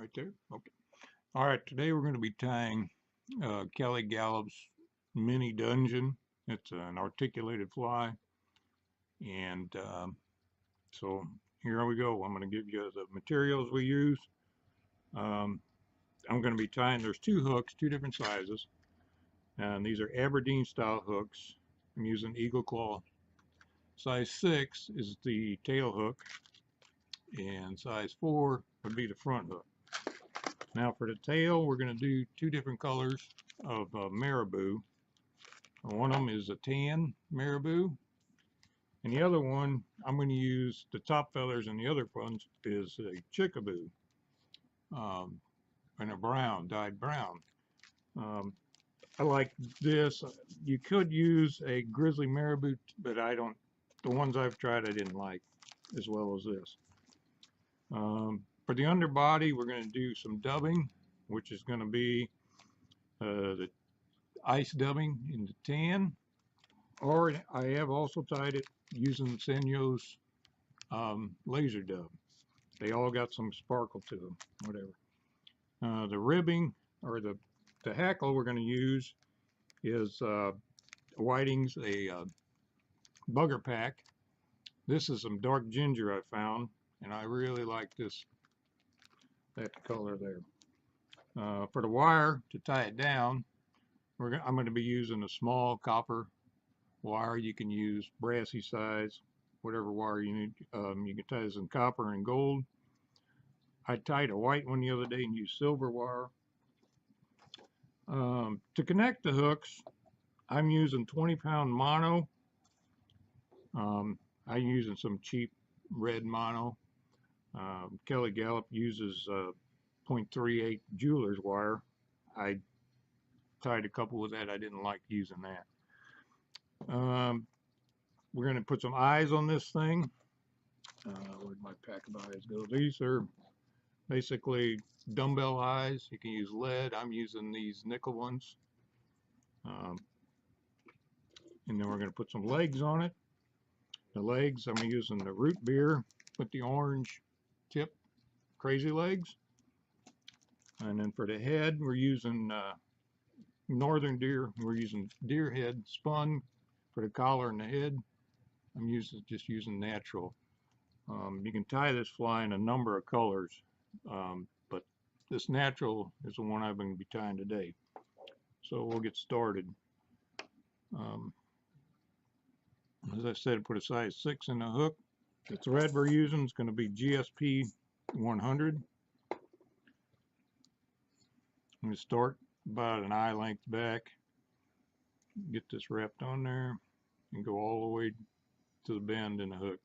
Right there? Okay. All right, today we're going to be tying Kelly Gallup's Mini Dungen. It's an articulated fly. And so here we go. I'm going to give you the materials we use. Um, I'm going to be tying, there's two hooks, two different sizes. And these are Aberdeen style hooks. I'm using Eagle Claw. Size 6 is the tail hook, and size 4 would be the front hook. Now for the tail, we're going to do two different colors of marabou. One of them is a tan marabou, and the other one, I'm going to use the top feathers, and the other one is a chickaboo, and a brown, dyed brown. Um, I like this. You could use a grizzly marabou, but I don't. The ones I've tried, I didn't like as well as this. For the underbody, we're going to do some dubbing, which is going to be the ice dubbing in the tan, or I have also tied it using Senyo's laser dub. They all got some sparkle to them, whatever. The ribbing, or the hackle we're going to use is Whiting's a bugger pack. This is some dark ginger I found, and I really like that color there. For the wire to tie it down, I'm going to be using a small copper wire. You can use brassy size, whatever wire you need. You can tie this in copper and gold. I tied a white one the other day and used silver wire. To connect the hooks, I'm using 20-pound mono. I'm using some cheap red mono. Kelly Gallup uses 0.38 jeweler's wire. I tied a couple with that. I didn't like using that. We're going to put some eyes on this thing. Where'd my pack of eyes go? These are basically dumbbell eyes. You can use lead. I'm using these nickel ones. And then we're going to put some legs on it. The legs, I'm using the root beer with the orange tip crazy legs. And then for the head, we're using northern deer. We're using deer head spun for the collar and the head. I'm just using natural. You can tie this fly in a number of colors, but this natural is the one I'm going to be tying today. So we'll get started. As I said, put a size 6 in the hook. The thread we're using is going to be GSP 100. I'm going to start about an eye length back, get this wrapped on there, and go all the way to the bend in the hook.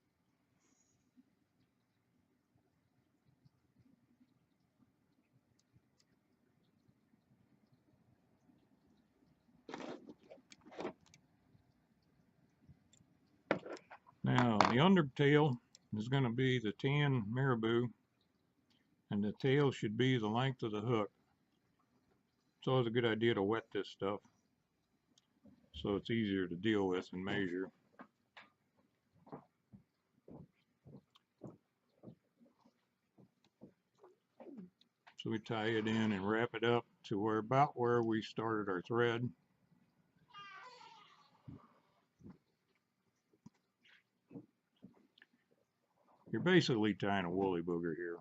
Now the undertail is going to be the tan marabou, and the tail should be the length of the hook. It's always a good idea to wet this stuff so it's easier to deal with and measure. So we tie it in and wrap it up to about where we started our thread. You're basically tying a woolly booger here.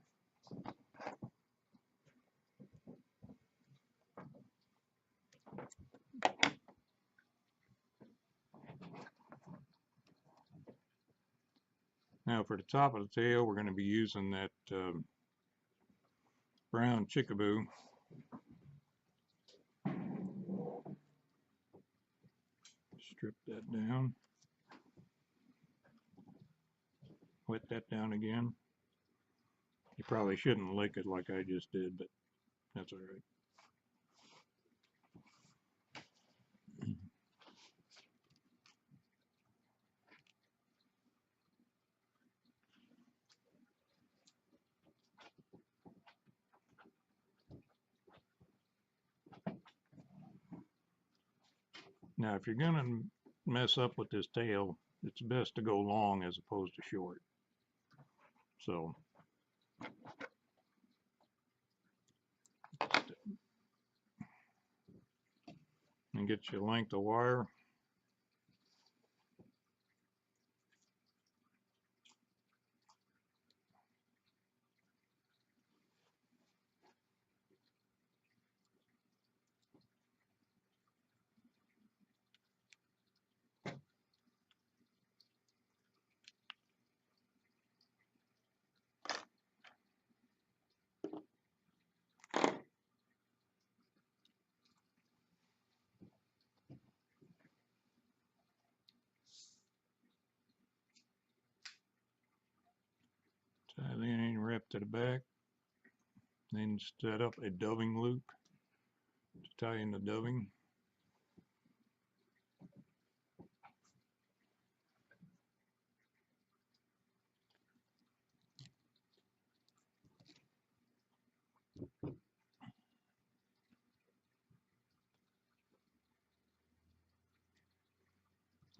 Now for the top of the tail, we're going to be using that brown chickaboo. Strip that down. Wet that down again. You probably shouldn't lick it like I just did, but that's all right. Now, if you're going to mess up with this tail, it's best to go long as opposed to short. So and get you a length of wire. Tie that in and wrap to the back. Then set up a dubbing loop to tie in the dubbing.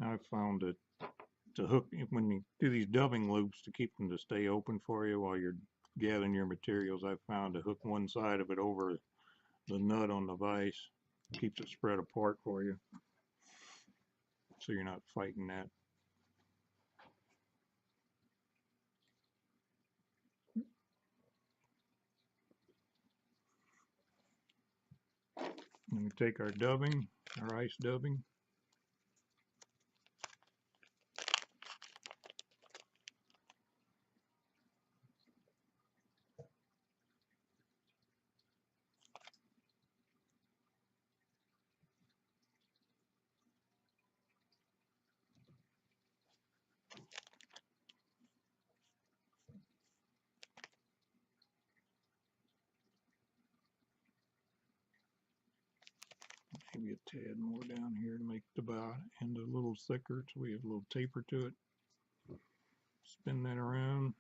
I found that to hook, when you do these dubbing loops to keep them to stay open for you while you're gathering your materials, I found to hook one side of it over the nut on the vise, keeps it spread apart for you, so you're not fighting that. And we take our dubbing, our ice dubbing, maybe a tad more down here to make the bow end a little thicker so we have a little taper to it. Spin that around.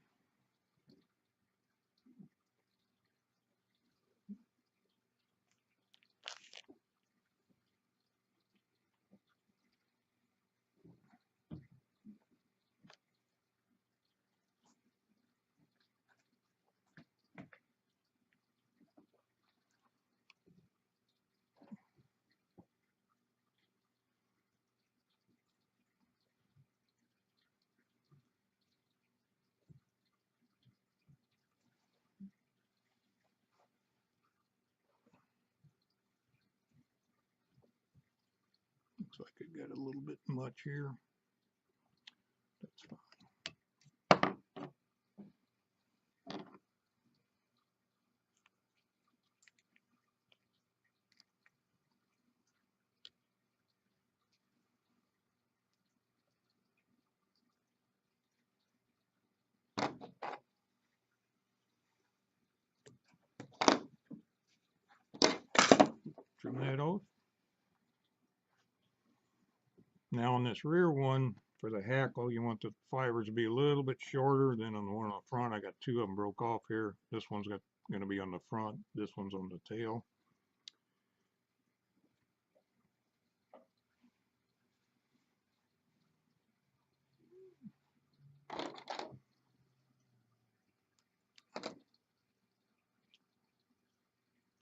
Looks like it got a little bit much here. That's fine. Trim that off. Now on this rear one, for the hackle, you want the fibers to be a little bit shorter than on the one on the front. I got two of them broke off here. This one's going to be on the front. This one's on the tail.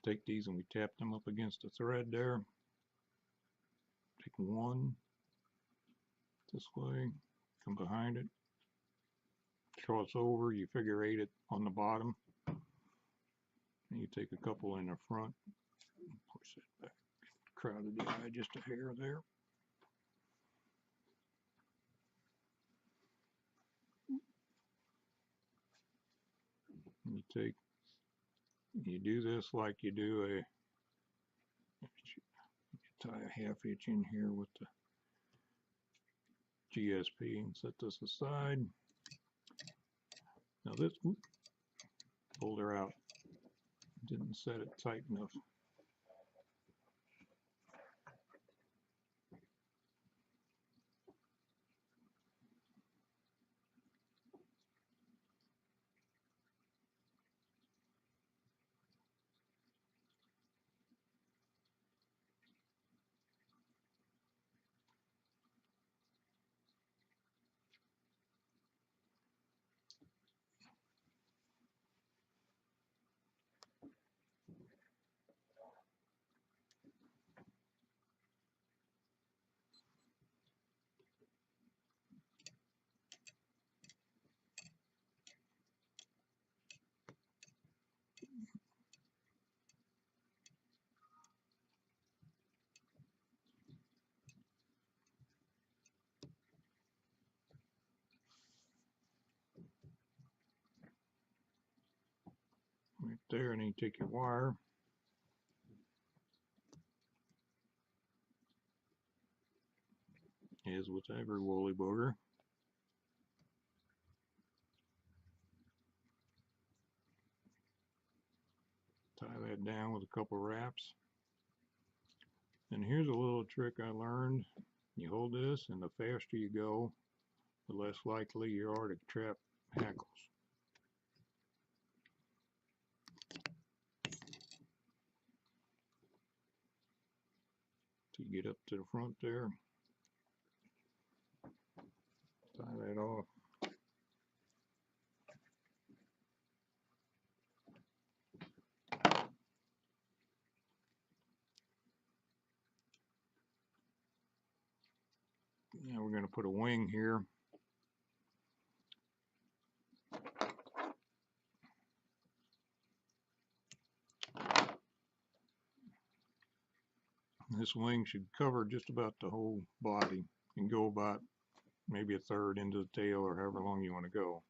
Take these and we tap them up against the thread there. Take one this way, come behind it, cross over, you figure eight it on the bottom, and you take a couple in the front, push it back, crowded the eye just a hair there. And you do this like you do tie a half inch in here with the GSP and set this aside. Now this, pulled her out, didn't set it tight enough. right there, and then you take your wire. As with every woolly booger. Tie that down with a couple wraps. And here's a little trick I learned. You hold this, and the faster you go, the less likely you are to trap hackles. So you get up to the front there, tie that off. Now we're going to put a wing here. This wing should cover just about the whole body and go about maybe a third into the tail, or however long you want to go.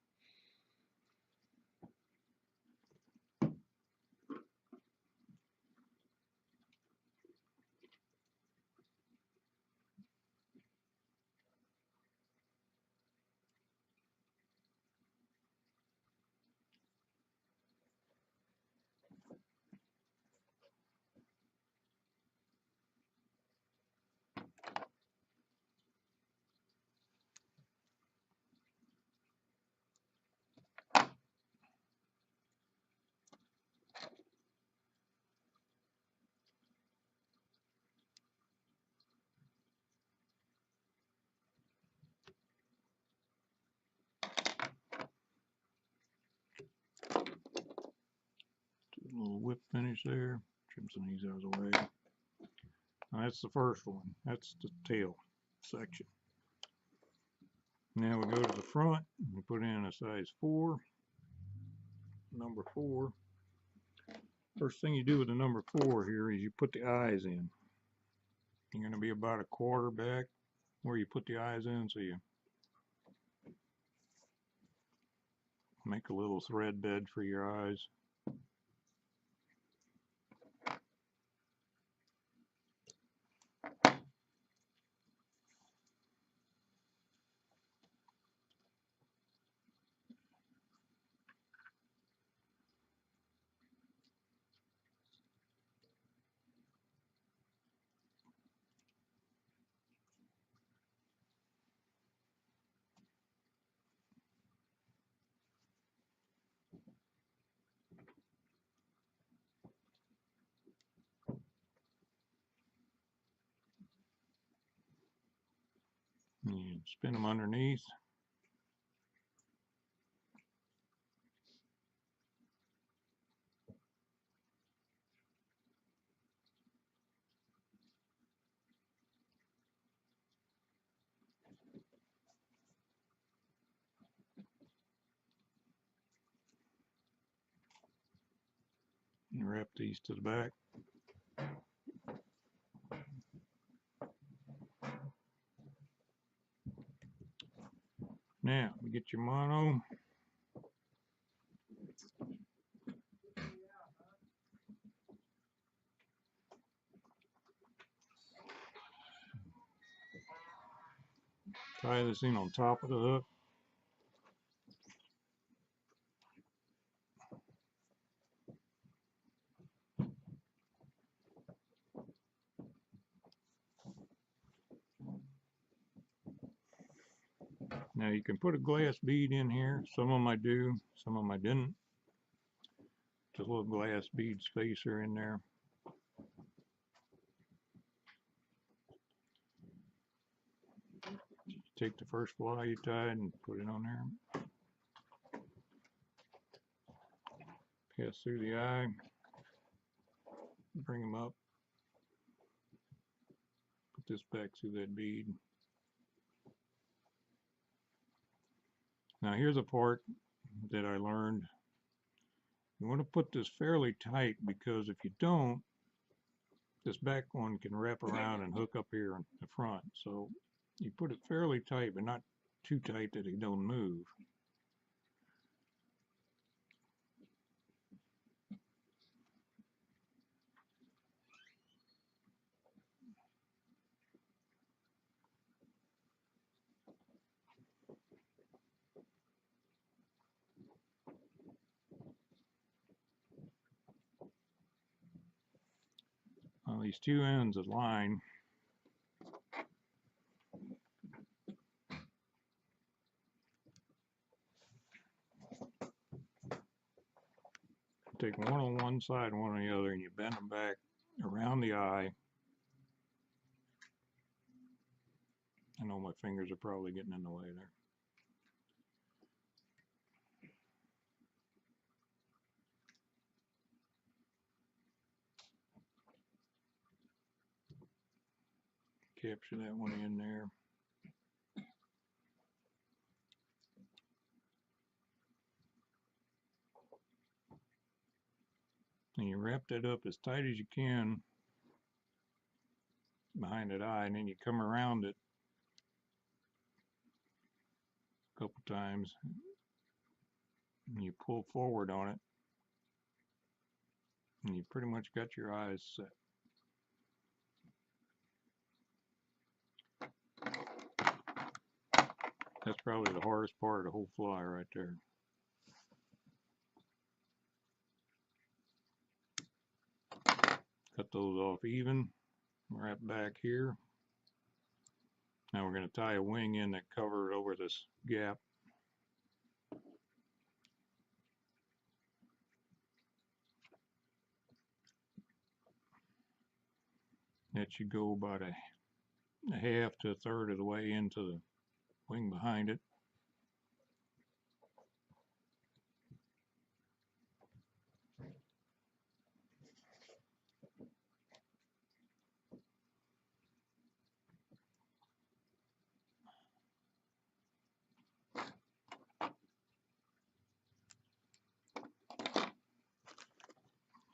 Do a little whip finish there. Trim some of these out of the way. Now that's the first one. That's the tail section. Now we go to the front and we put in a size 4, number 4. First thing you do with the number 4 here is you put the eyes in. You're going to be about a quarter back where you put the eyes in, so you make a little thread bed for your eyes. And spin them underneath. And wrap these to the back. Now, you get your mono. Tie this in on top of the hook. Now you can put a glass bead in here. Some of them I do, some of them I didn't. Just a little glass bead spacer in there. Take the first fly you tied and put it on there. Pass through the eye. Bring them up. Put this back through that bead. Now here's a part that I learned. You want to put this fairly tight, because if you don't, this back one can wrap around and hook up here in the front. So you put it fairly tight, but not too tight that it don't move. these two ends align. Take one on one side and one on the other, and you bend them back around the eye. I know my fingers are probably getting in the way there. Capture that one in there. And you wrap that up as tight as you can behind that eye, and then you come around it a couple times and you pull forward on it, and you pretty much got your eyes set. That's probably the hardest part of the whole fly right there. Cut those off even, right back here. Now we're going to tie a wing in that covers over this gap. That should go about a half to a third of the way into the wing behind it.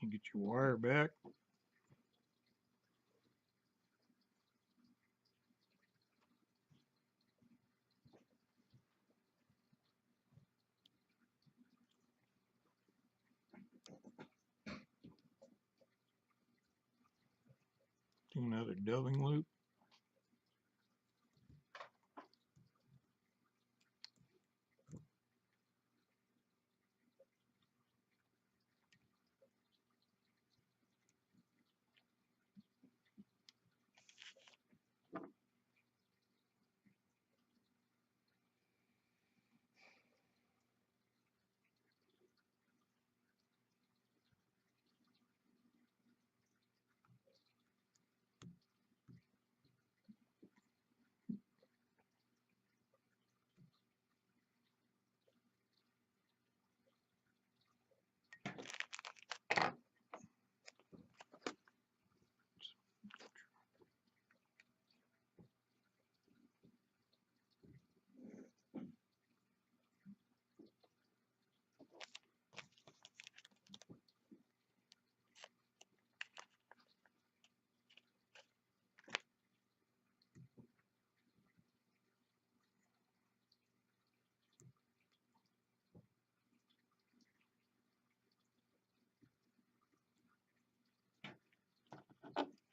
You get your wire back. Do another doving loop.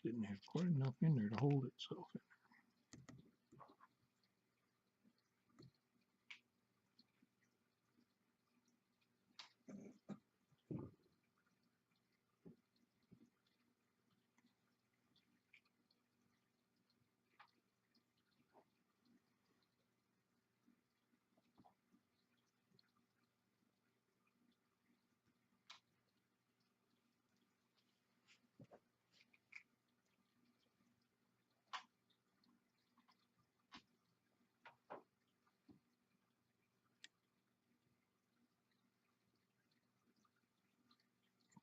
Didn't have quite enough in there to hold itself in.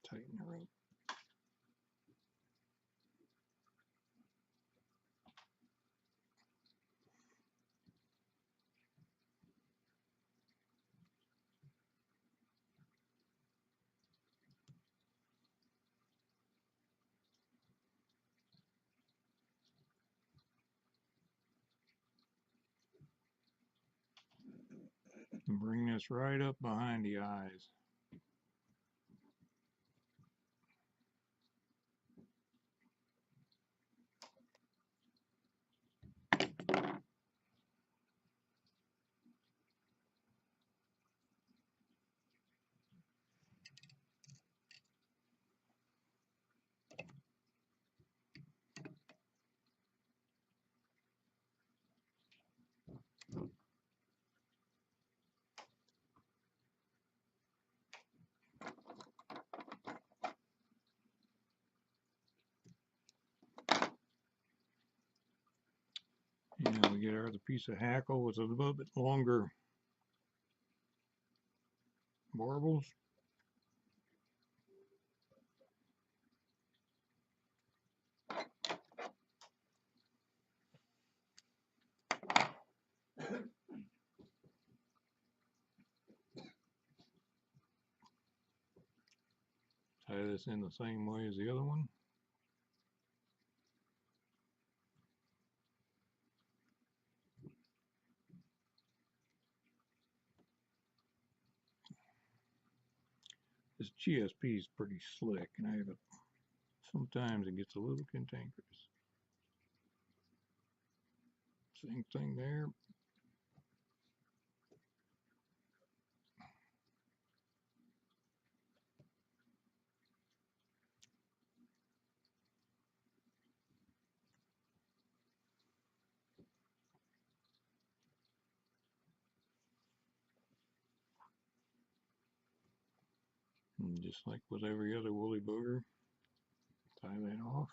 Tighten her up. And bring this right up behind the eyes. we get our other piece of hackle with a little bit longer barbels. Tie this in the same way as the other one. This GSP is pretty slick, and I have it. Sometimes it gets a little cantankerous. Same thing there. And just like with every other woolly booger, tie that off.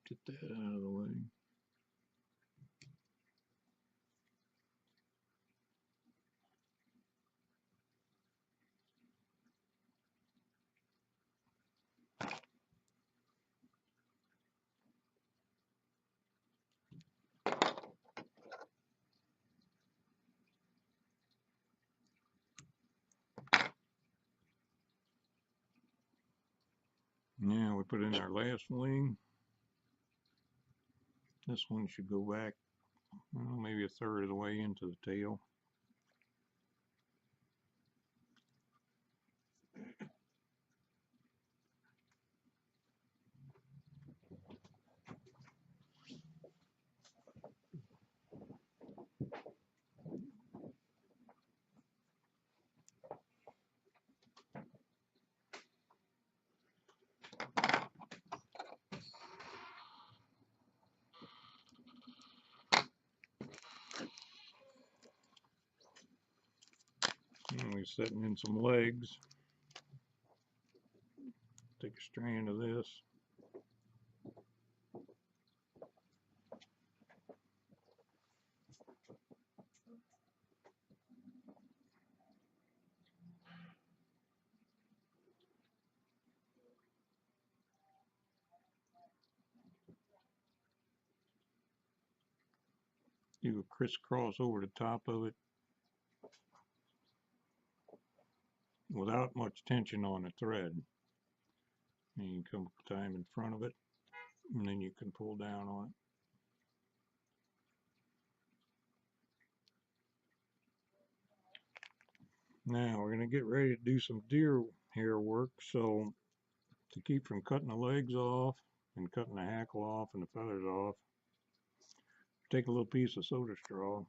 Get that out of the way. Now we put in our last wing. This one should go back, well, maybe a third of the way into the tail. And we're setting in some legs. Take a strand of this. Do a crisscross over the top of it without much tension on the thread. And you can come time in front of it, and then you can pull down on it. Now we're going to get ready to do some deer hair work, so to keep from cutting the legs off and cutting the hackle off and the feathers off, take a little piece of soda straw,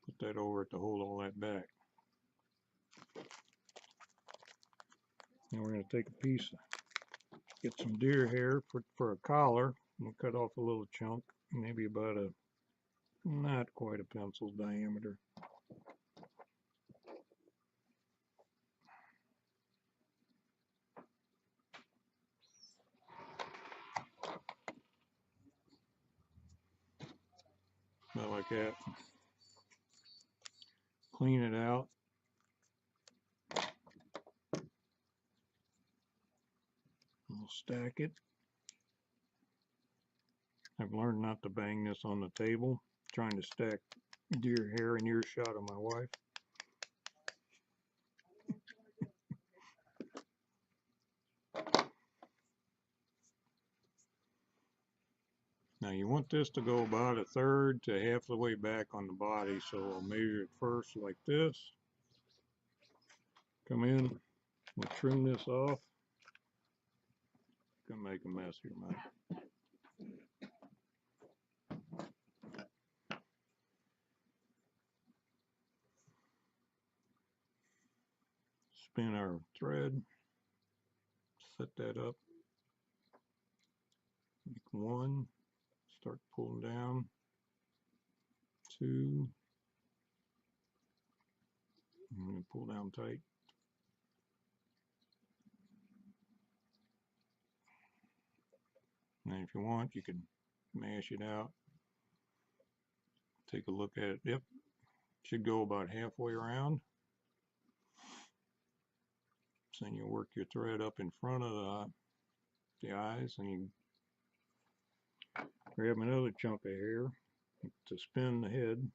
put that over it to hold all that back. Now we're going to take a piece, get some deer hair for a collar. We'll cut off a little chunk, maybe about a, not quite a pencil's diameter. About like that. Clean it out. We'll stack it. I've learned not to bang this on the table, trying to stack deer hair in earshot of my wife. Now you want this to go about a third to half the way back on the body, so I'll measure it first like this. Come in, we'll trim this off. Gonna make a mess here, Mike. Spin our thread, set that up. 1, start pulling down, 2, I'm going to pull down tight. And if you want, you can mash it out. Take a look at it. Yep, should go about halfway around. So then you work your thread up in front of the eyes, and you grab another chunk of hair to spin the head.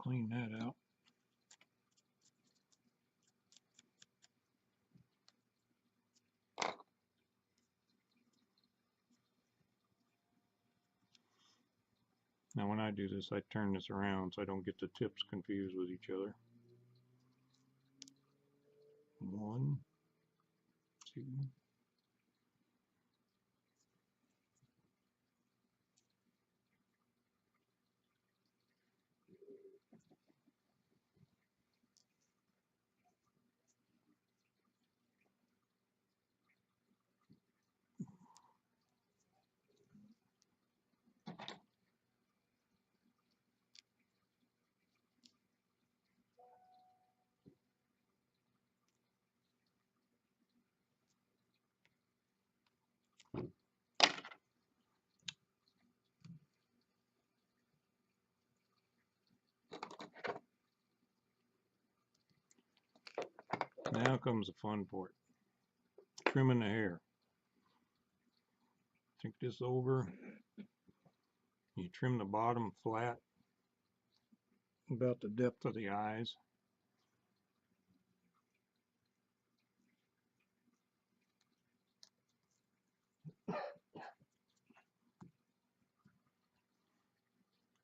Clean that out. Now when I do this, I turn this around so I don't get the tips confused with each other. 1, 2. Now comes the fun part. Trimming the hair. Take this over. You trim the bottom flat, about the depth of the eyes.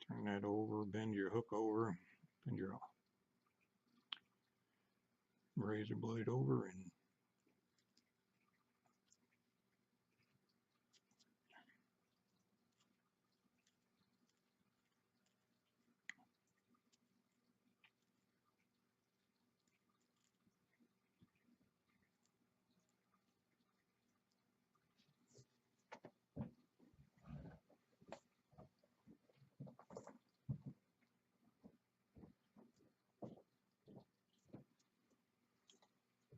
Turn that over, bend your hook over, bend your razor blade over,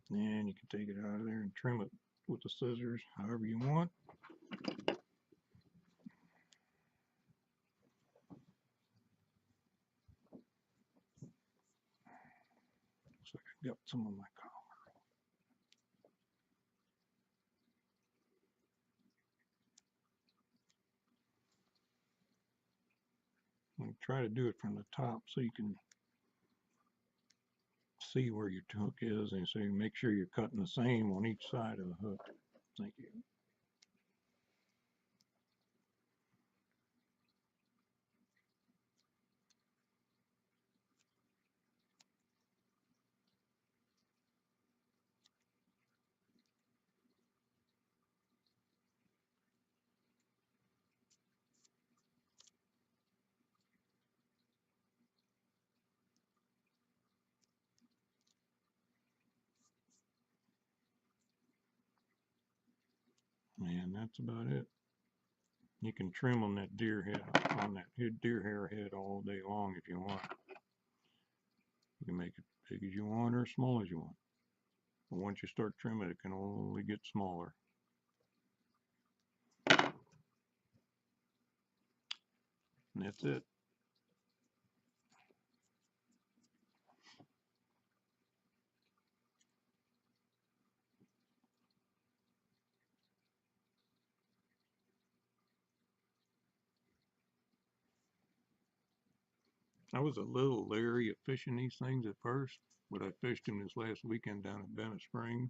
and you can take it out of there and trim it with the scissors however you want. Looks like I got some of my collar. I'm try to do it from the top so you can see where your hook is, and so you make sure you're cutting the same on each side of the hook. Thank you. And that's about it. You can trim on that deer head, on that deer hair head all day long if you want. You can make it big as you want or small as you want. But once you start trimming, it can only get smaller. And that's it. I was a little leery of fishing these things at first, but I fished them this last weekend down at Bennett Springs.